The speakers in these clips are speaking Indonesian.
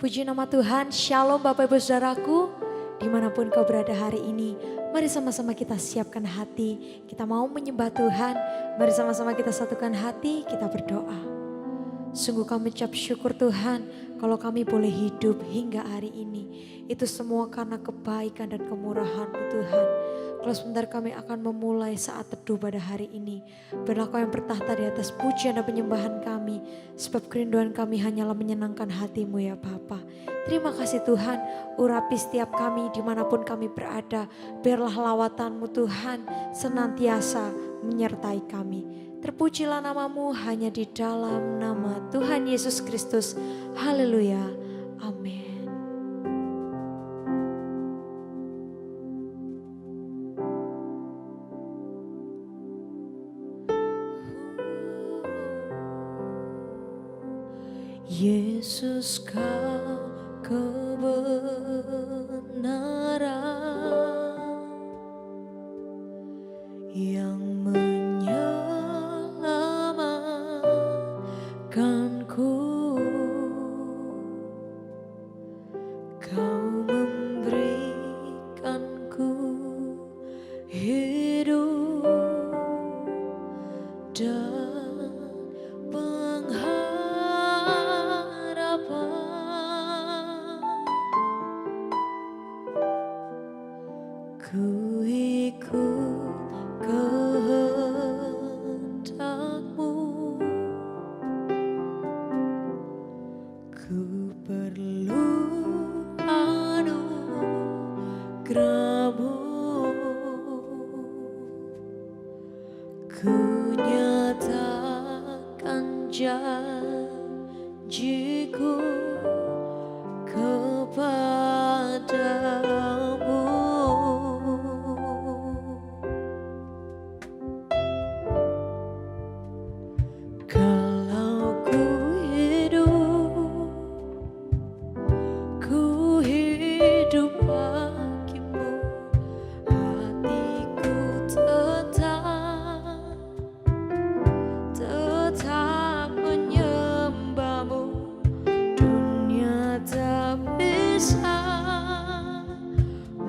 Puji nama Tuhan, Shalom Bapak Ibu Saudaraku, dimanapun kau berada hari ini. Mari sama-sama kita siapkan hati, kita mau menyembah Tuhan. Mari sama-sama kita satukan hati, kita berdoa. Sungguh kami ucap syukur Tuhan, kalau kami boleh hidup hingga hari ini. Itu semua karena kebaikan dan kemurahan-Mu Tuhan. Kalau sebentar kami akan memulai saat teduh pada hari ini. Biarlah Kau yang bertahta di atas pujian dan penyembahan kami. Sebab kerinduan kami hanyalah menyenangkan hati-Mu ya Bapa. Terima kasih Tuhan, urapi setiap kami dimanapun kami berada. Biarlah lawatan-Mu Tuhan senantiasa menyertai kami. Terpujilah nama-Mu hanya di dalam nama Tuhan Yesus Kristus. Haleluya. Amin. Yesus Kau kebenaran yang menyelamatkanku. Kau memberikanku hidup dan ku ikut kehendak-Mu, ku perlu anugerah-Mu, ku nyatakan janjiku kepada-Mu.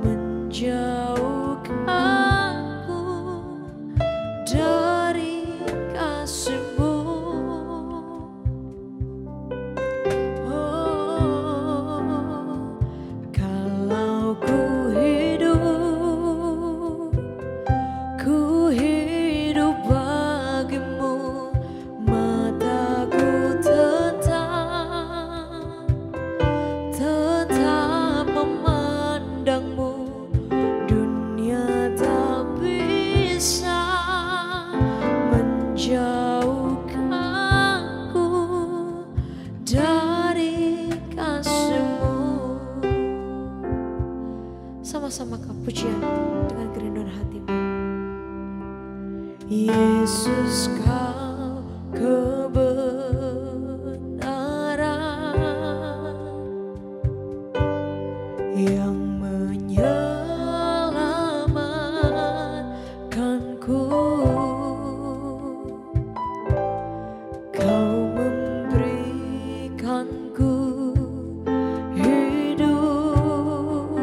Menjauhkanku dari kasih-Mu. Oh, kalau ku hidup bagi-Mu, mataku tetap memandang-Mu. Menjauhkanku dari kasih-Mu. Sama-sama kau pujian dengan kerinduan hati-Mu. Yesus Kau kebenaran yang menyelamatkanku. Kau memberikanku hidup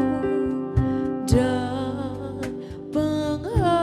dan pengharapan.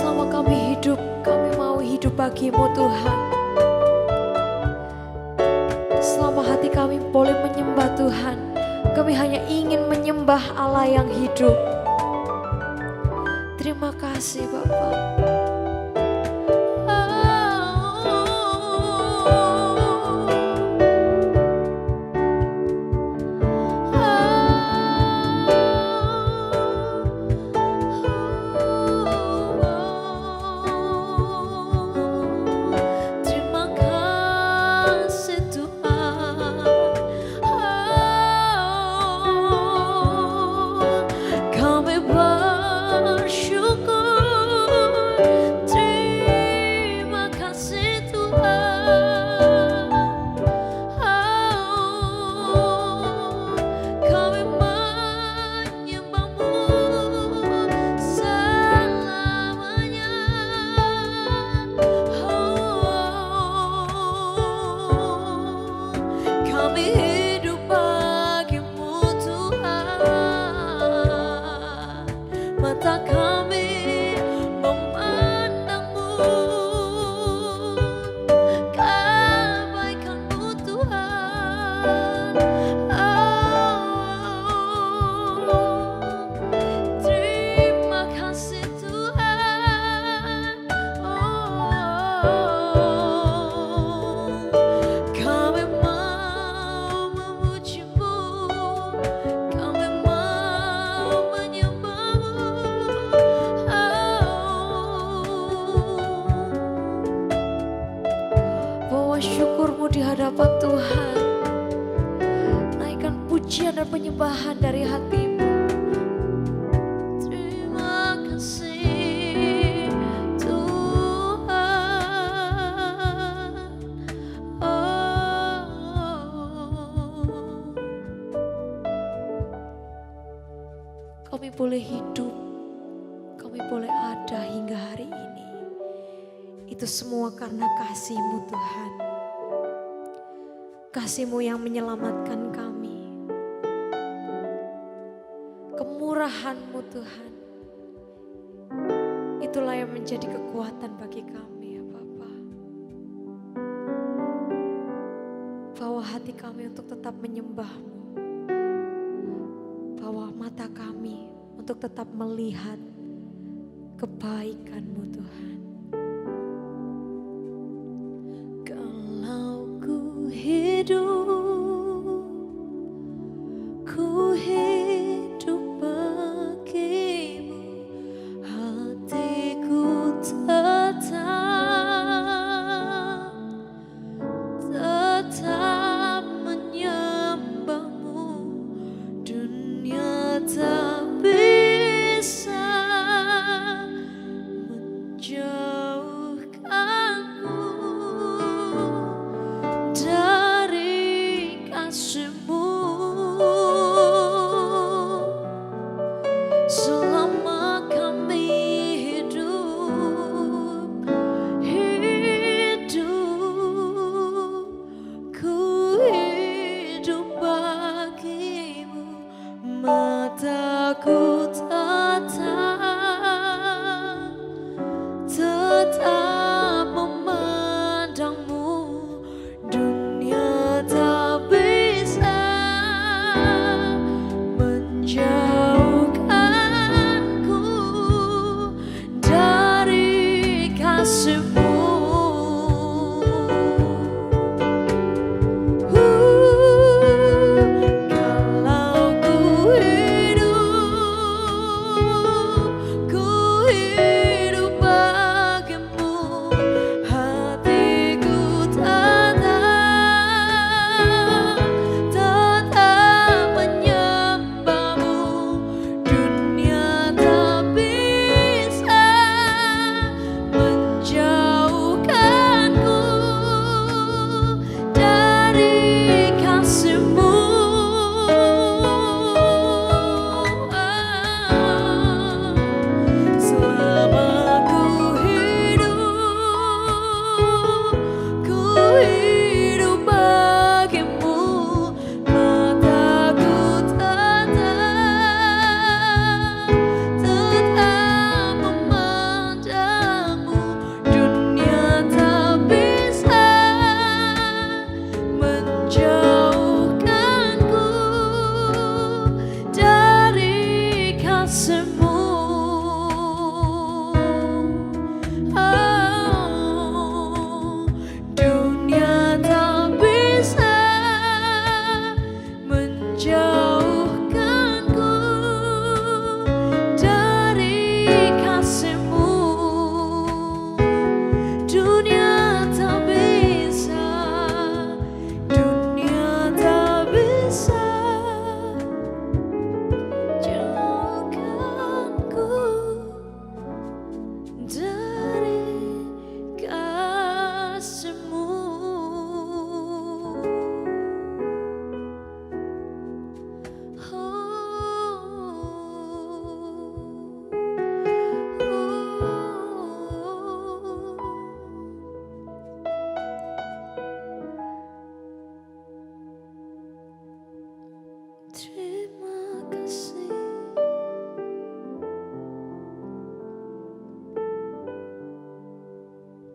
Selama kami hidup, kami mau hidup bagimu Tuhan. Selama hati kami boleh menyembah Tuhan, kami hanya ingin menyembah Allah yang hidup. Terima kasih Bapa. Syukurmu di hadapan Tuhan. Naikkan pujian dan penyembahan dari hatimu. Terima kasih Tuhan. Kami boleh hidup, kami boleh ada hingga hari ini. Itu semua karena kasih-Mu Tuhan. Kasih-Mu yang menyelamatkan kami. Kemurahan-Mu Tuhan. Itulah yang menjadi kekuatan bagi kami ya Bapa. Bawa hati kami untuk tetap menyembah-Mu. Bawa mata kami untuk tetap melihat kebaikan-Mu Tuhan. Ku hidup bagimu, hatiku tetap menyembahmu. Dunia tak bisa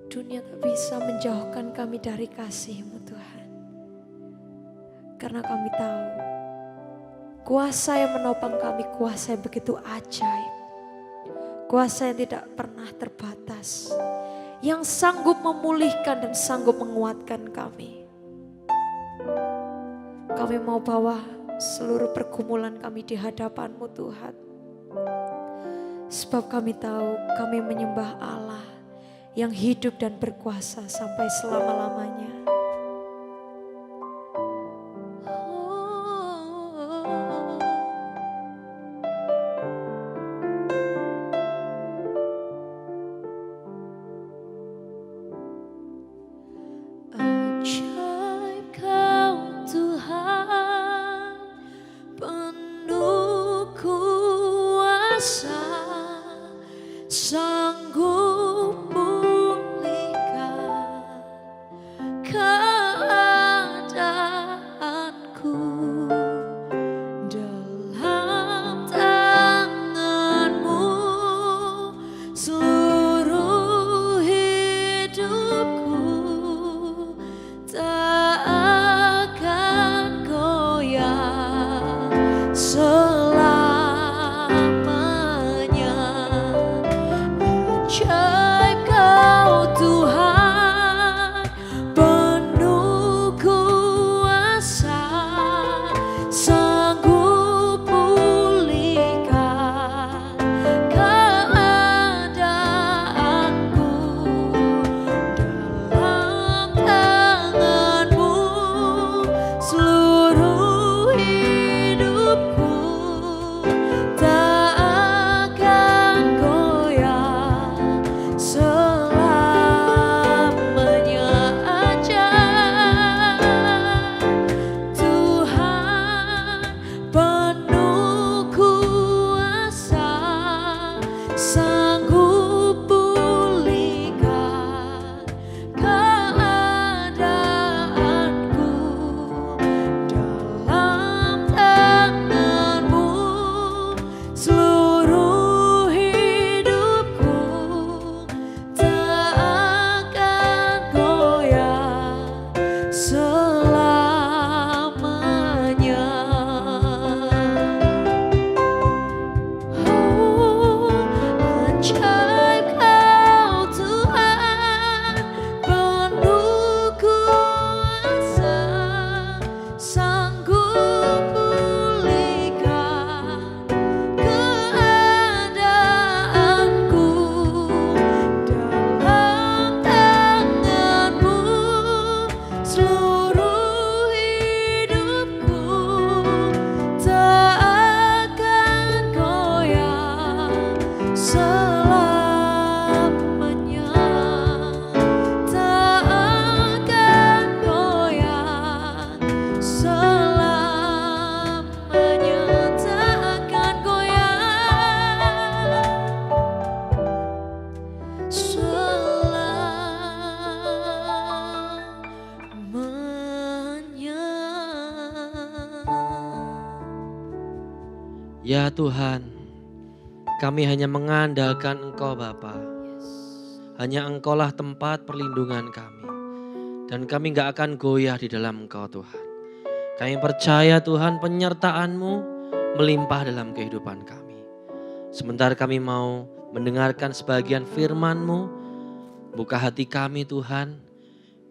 Dunia tak bisa menjauhkan kami dari kasih-Mu Tuhan. Karena kami tahu kuasa yang menopang kami, kuasa yang begitu ajaib. Kuasa yang tidak pernah terbatas. Yang sanggup memulihkan dan sanggup menguatkan kami. Kami mau bawa seluruh pergumulan kami di hadapan-Mu Tuhan. Sebab kami tahu kami menyembah Allah yang hidup dan berkuasa sampai selama-lamanya. Ajaib Kau Tuhan, penuh kuasa, sanggup pulihkan keadaanku. Dalam tangan-Mu seluruh hidupku tak akan goyah selamanya. Ajaib Kau Tuhan, penuh kuasa, sanggup pulihkan keadaanku. Dalam tangan-Mu seluruh hidupku tak akan goyah selamanya. Ajaib Tuhan, penuh kuasa, sanggup pulihkan keadaanku. Dalam tangan-Mu seluruh hidupku tak akan goyah selamanya. Ajaib Kau Tuhan, penuh kuasa, sanggup pulihkan keadaanku. Dalam tangan-Mu seluruh hidupku tak akan goyah selamanya. Tak akan goyah selamanya. Tak akan goyah selamanya. Ya Tuhan, kami hanya mengandalkan Engkau Bapa. Hanya Engkaulah tempat perlindungan kami. Dan kami gak akan goyah di dalam Engkau Tuhan. Kami percaya Tuhan penyertaan-Mu melimpah dalam kehidupan kami. Sebentar kami mau mendengarkan sebagian firman-Mu. Buka hati kami Tuhan.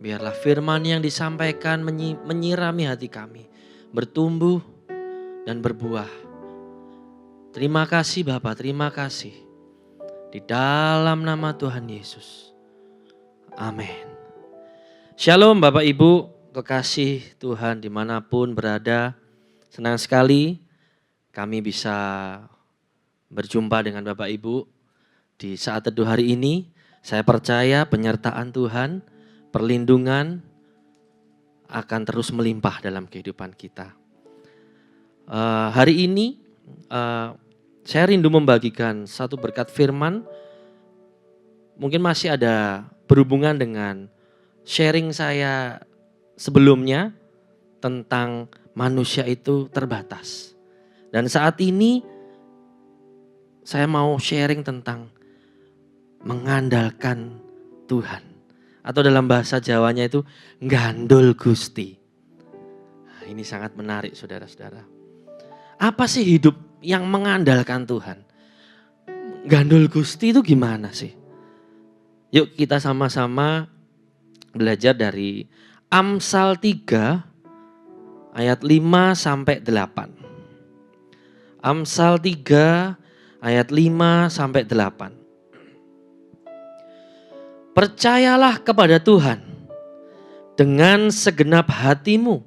Biarlah firman yang disampaikan menyirami hati kami. Bertumbuh dan berbuah. Terima kasih Bapa, terima kasih. Di dalam nama Tuhan Yesus. Amin. Shalom Bapak Ibu, kekasih Tuhan dimanapun berada. Senang sekali kami bisa berjumpa dengan Bapak Ibu di saat teduh hari ini. Saya percaya penyertaan Tuhan, perlindungan akan terus melimpah dalam kehidupan kita. Hari ini saya rindu membagikan satu berkat firman. Mungkin masih ada berhubungan dengan sharing saya sebelumnya tentang manusia itu terbatas. Dan saat ini saya mau sharing tentang mengandalkan Tuhan. Atau dalam bahasa Jawanya itu gandul Gusti. Nah, ini sangat menarik saudara-saudara. Apa sih hidup yang mengandalkan Tuhan? Gandul Gusti itu gimana sih? Yuk kita sama-sama belajar dari Amsal 3 ayat 5 sampai 8. Amsal 3 ayat 5 sampai 8. Percayalah kepada Tuhan dengan segenap hatimu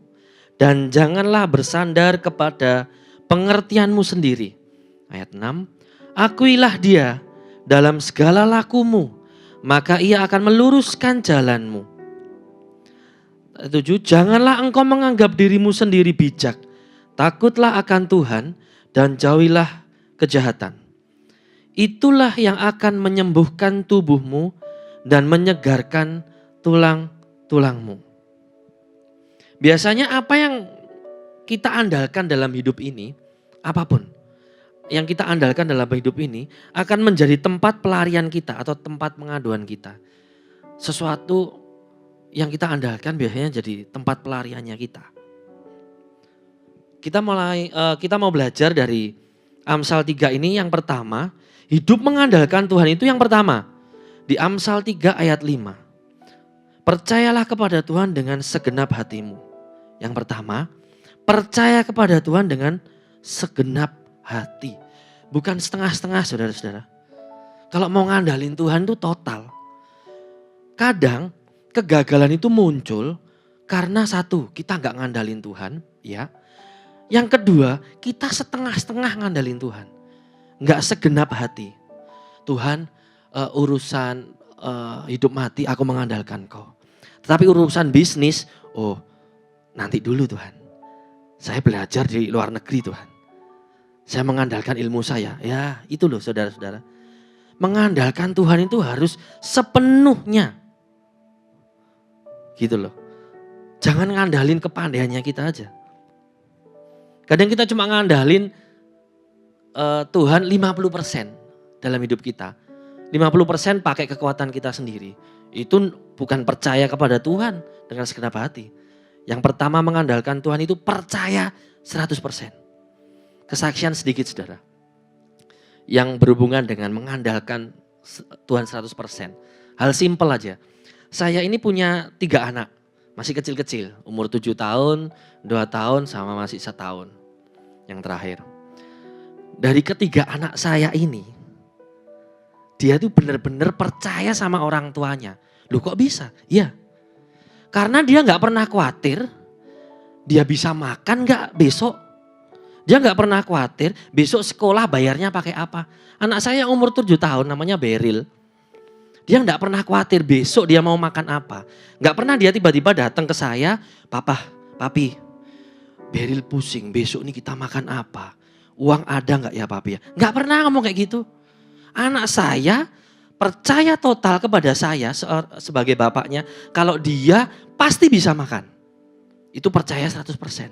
dan janganlah bersandar kepada pengertianmu sendiri. Ayat 6. Akuilah Dia dalam segala lakumu, maka Ia akan meluruskan jalanmu. 7. Janganlah engkau menganggap dirimu sendiri bijak. Takutlah akan Tuhan dan jauhilah kejahatan. Itulah yang akan menyembuhkan tubuhmu dan menyegarkan tulang-tulangmu. Biasanya apa yang kita andalkan dalam hidup ini, apapun yang kita andalkan dalam hidup ini akan menjadi tempat pelarian kita atau tempat pengaduan kita. Sesuatu yang kita andalkan biasanya jadi tempat pelariannya kita. Kita mau belajar dari Amsal 3 ini. Yang pertama, hidup mengandalkan Tuhan itu yang pertama. Di Amsal 3 ayat 5. Percayalah kepada Tuhan dengan segenap hatimu. Yang pertama, percaya kepada Tuhan dengan segenap hati. Bukan setengah-setengah saudara-saudara. Kalau mau ngandalin Tuhan itu total. Kadang kegagalan itu muncul karena satu, kita nggak ngandalin Tuhan, ya. Yang kedua, kita setengah-setengah ngandalin Tuhan. Nggak segenap hati. Tuhan, urusan hidup mati aku mengandalkan Kau. Tetapi urusan bisnis, nanti dulu Tuhan. Saya belajar di luar negeri Tuhan. Saya mengandalkan ilmu saya. Ya itu loh saudara-saudara. Mengandalkan Tuhan itu harus sepenuhnya. Gitu loh. Jangan ngandalin kepandaiannya kita aja. Kadang kita cuma ngandalin Tuhan 50% dalam hidup kita. 50% pakai kekuatan kita sendiri. Itu bukan percaya kepada Tuhan dengan segenap hati. Yang pertama mengandalkan Tuhan itu percaya 100%. Kesaksian sedikit saudara. Yang berhubungan dengan mengandalkan Tuhan 100%. Hal simpel aja. Saya ini punya 3 anak. Masih kecil-kecil. Umur 7 tahun, 2 tahun sama masih 1 tahun. Yang terakhir. Dari ketiga anak saya ini. Dia tuh benar-benar percaya sama orang tuanya. Loh kok bisa? Iya. Karena dia gak pernah khawatir. Dia bisa makan gak besok? Dia gak pernah khawatir besok sekolah bayarnya pakai apa. Anak saya yang umur 7 tahun namanya Beryl. Dia gak pernah khawatir besok dia mau makan apa. Gak pernah dia tiba-tiba datang ke saya. Papi, Beryl pusing besok nih kita makan apa. Uang ada gak ya papi ya? Gak pernah ngomong kayak gitu. Anak saya percaya total kepada saya sebagai bapaknya. Kalau dia pasti bisa makan. Itu percaya 100%.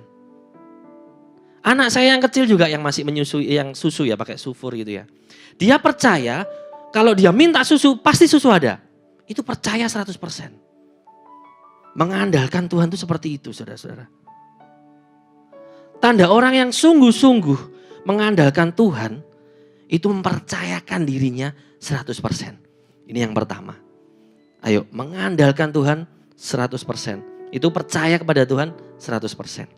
Anak saya yang kecil juga yang masih menyusui, yang susu ya pakai sufur gitu ya. Dia percaya kalau dia minta susu pasti susu ada. Itu percaya 100%. Mengandalkan Tuhan itu seperti itu saudara-saudara. Tanda orang yang sungguh-sungguh mengandalkan Tuhan itu mempercayakan dirinya 100%. Ini yang pertama. Ayo mengandalkan Tuhan 100%. Itu percaya kepada Tuhan 100%.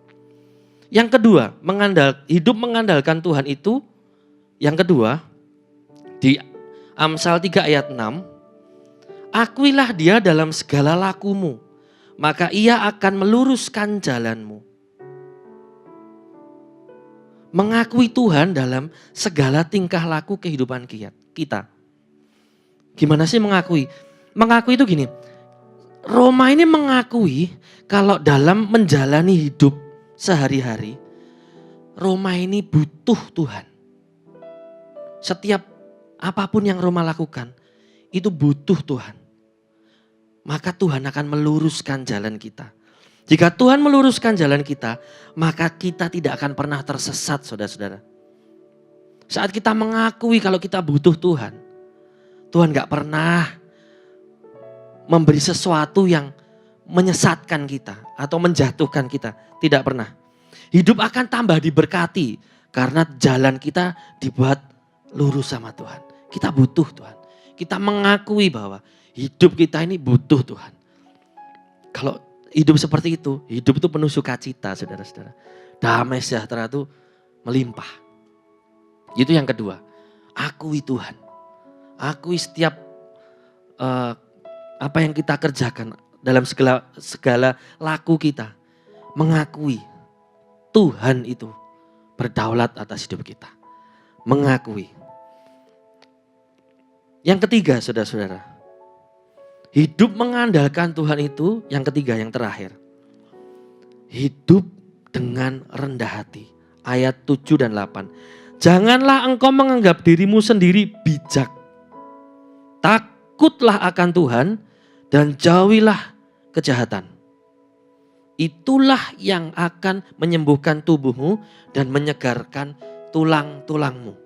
Yang kedua, hidup mengandalkan Tuhan itu, yang kedua, di Amsal 3 ayat 6, akuilah Dia dalam segala lakumu, maka Ia akan meluruskan jalanmu. Mengakui Tuhan dalam segala tingkah laku kehidupan kita. Gimana sih mengakui? Mengakui itu gini, Roma ini mengakui kalau dalam menjalani hidup sehari-hari, Roma ini butuh Tuhan. Setiap apapun yang Roma lakukan, itu butuh Tuhan. Maka Tuhan akan meluruskan jalan kita. Jika Tuhan meluruskan jalan kita, maka kita tidak akan pernah tersesat saudara-saudara. Saat kita mengakui kalau kita butuh Tuhan, Tuhan gak pernah memberi sesuatu yang menyesatkan kita atau menjatuhkan kita. Tidak pernah. Hidup akan tambah diberkati karena jalan kita dibuat lurus sama Tuhan. Kita butuh Tuhan. Kita mengakui bahwa hidup kita ini butuh Tuhan. Kalau hidup seperti itu, hidup itu penuh sukacita, saudara-saudara. Damai sejahtera itu melimpah. Itu yang kedua. Akui Tuhan. Akui setiap apa yang kita kerjakan dalam segala laku kita. Mengakui Tuhan itu berdaulat atas hidup kita. Mengakui. Yang ketiga, saudara-saudara. Hidup mengandalkan Tuhan itu yang ketiga, yang terakhir. Hidup dengan rendah hati. Ayat 7 dan 8. Janganlah engkau menganggap dirimu sendiri bijak. Takutlah akan Tuhan dan jauhilah kejahatan. Itulah yang akan menyembuhkan tubuhmu dan menyegarkan tulang-tulangmu.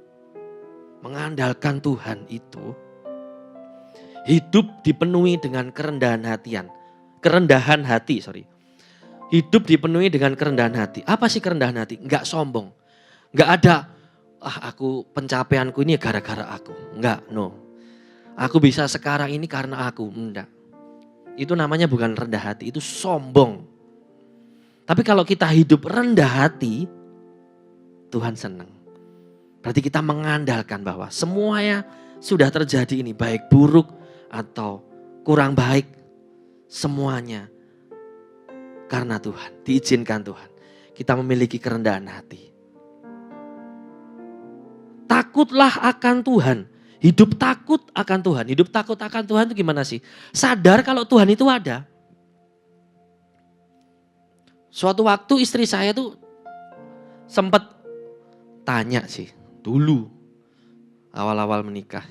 Mengandalkan Tuhan itu hidup dipenuhi dengan kerendahan hati. Hidup dipenuhi dengan kerendahan hati. Apa sih kerendahan hati? Enggak sombong. Enggak ada, aku pencapaianku ini gara-gara aku. Enggak, no. Aku bisa sekarang ini karena aku. Enggak. Itu namanya bukan rendah hati, itu sombong. Tapi kalau kita hidup rendah hati, Tuhan senang. Berarti kita mengandalkan bahwa semuanya sudah terjadi ini, baik buruk atau kurang baik, semuanya karena Tuhan, diizinkan Tuhan. Kita memiliki kerendahan hati. Takutlah akan Tuhan. Hidup takut akan Tuhan. Hidup takut akan Tuhan itu gimana sih? Sadar kalau Tuhan itu ada. Suatu waktu istri saya tuh sempat tanya sih dulu awal-awal menikah.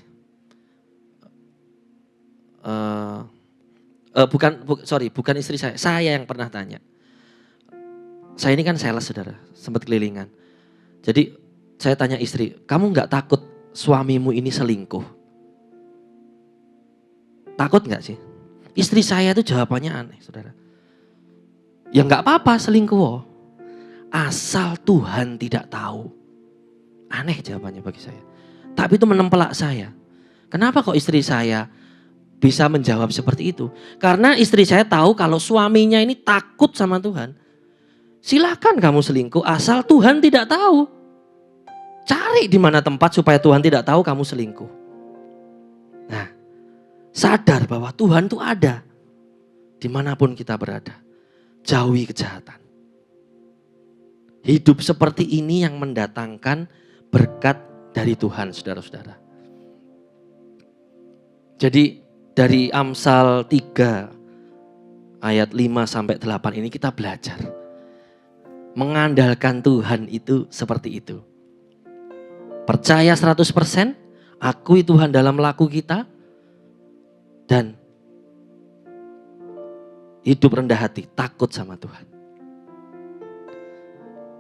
Bukan istri saya yang pernah tanya. Saya ini kan sales, saudara, sempat kelilingan. Jadi saya tanya istri, kamu nggak takut suamimu ini selingkuh? Takut nggak sih? Istri saya tuh jawabannya aneh, saudara. Ya nggak apa-apa selingkuh, asal Tuhan tidak tahu. Aneh jawabannya bagi saya. Tapi itu menempelak saya. Kenapa kok istri saya bisa menjawab seperti itu? Karena istri saya tahu kalau suaminya ini takut sama Tuhan. Silakan kamu selingkuh asal Tuhan tidak tahu. Cari di mana tempat supaya Tuhan tidak tahu kamu selingkuh. Nah, sadar bahwa Tuhan itu ada dimanapun kita berada. Jauhi kejahatan. Hidup seperti ini yang mendatangkan berkat dari Tuhan, saudara-saudara. Jadi dari Amsal 3 ayat 5 sampai 8 ini kita belajar. Mengandalkan Tuhan itu seperti itu. Percaya 100%, akui Tuhan dalam laku kita, dan hidup rendah hati, takut sama Tuhan.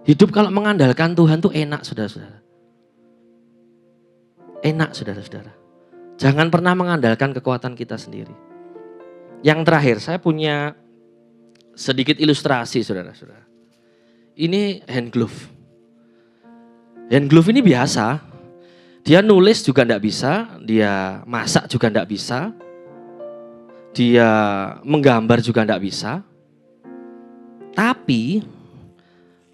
Hidup kalau mengandalkan Tuhan tuh enak, saudara-saudara. Enak, saudara-saudara. Jangan pernah mengandalkan kekuatan kita sendiri. Yang terakhir, saya punya sedikit ilustrasi, saudara-saudara. Ini hand glove. Hand glove ini biasa. Dia nulis juga enggak bisa, dia masak juga enggak bisa. Dia menggambar juga enggak bisa. Tapi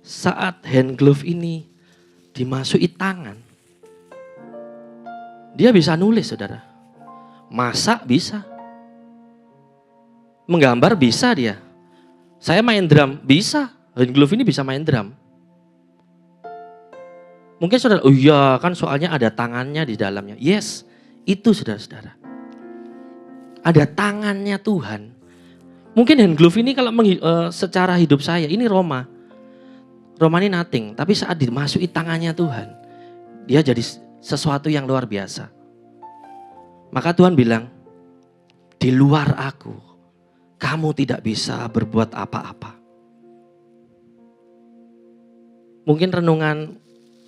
saat hand glove ini dimasuki tangan, dia bisa nulis, saudara. Masak bisa. Menggambar bisa dia. Saya main drum bisa. Hand glove ini bisa main drum. Mungkin saudara, oh iya kan soalnya ada tangannya di dalamnya. Yes, itu saudara-saudara. Ada tangannya Tuhan. Mungkin hand glove ini kalau secara hidup saya, ini Roma. Roma ini nothing, tapi saat dimasuki tangannya Tuhan, dia jadi sesuatu yang luar biasa. Maka Tuhan bilang, di luar aku, kamu tidak bisa berbuat apa-apa. Mungkin renungan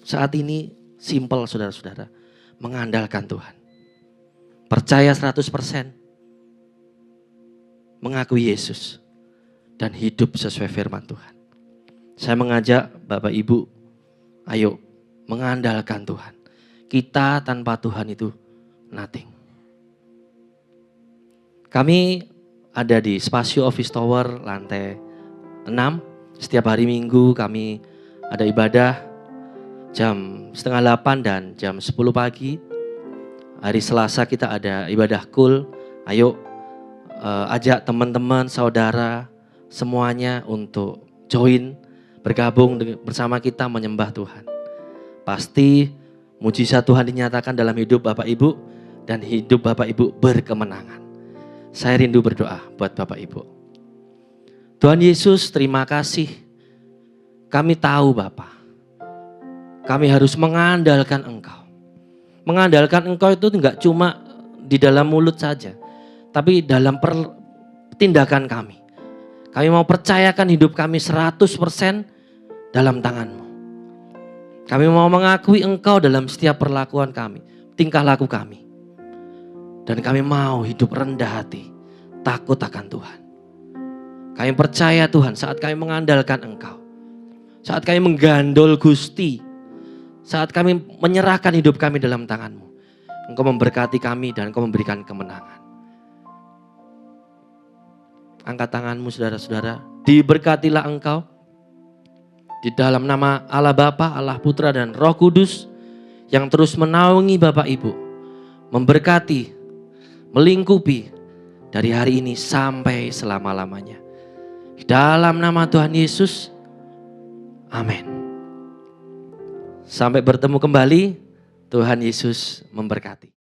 saat ini simpel, saudara-saudara. Mengandalkan Tuhan. Percaya 100%. mengakui Yesus dan hidup sesuai firman Tuhan. Saya mengajak Bapak Ibu, ayo mengandalkan Tuhan. Kita tanpa Tuhan itu nothing. Kami ada di Spasio Office Tower lantai 6. Setiap hari Minggu kami ada ibadah jam 7:30 dan jam 10 pagi. Hari Selasa kita ada ibadah kul. Ayo ajak teman-teman, saudara, semuanya untuk join, bergabung bersama kita menyembah Tuhan. Pasti mujizat Tuhan dinyatakan dalam hidup Bapak Ibu dan hidup Bapak Ibu berkemenangan. Saya rindu berdoa buat Bapak Ibu. Tuhan Yesus, terima kasih. Kami tahu Bapa, kami harus mengandalkan Engkau. Mengandalkan Engkau itu enggak cuma di dalam mulut saja, tapi dalam tindakan kami. Kami mau percayakan hidup kami 100% dalam tangan-Mu. Kami mau mengakui Engkau dalam setiap perlakuan kami, tingkah laku kami. Dan kami mau hidup rendah hati, takut akan Tuhan. Kami percaya Tuhan saat kami mengandalkan Engkau. Saat kami menggandol Gusti. Saat kami menyerahkan hidup kami dalam tangan-Mu. Engkau memberkati kami dan Engkau memberikan kemenangan. Angkat tanganmu saudara-saudara. Diberkatilah engkau. Di dalam nama Allah Bapa, Allah Putra dan Roh Kudus. Yang terus menaungi Bapak Ibu. Memberkati. Melingkupi. Dari hari ini sampai selama-lamanya. Di dalam nama Tuhan Yesus. Amin. Sampai bertemu kembali. Tuhan Yesus memberkati.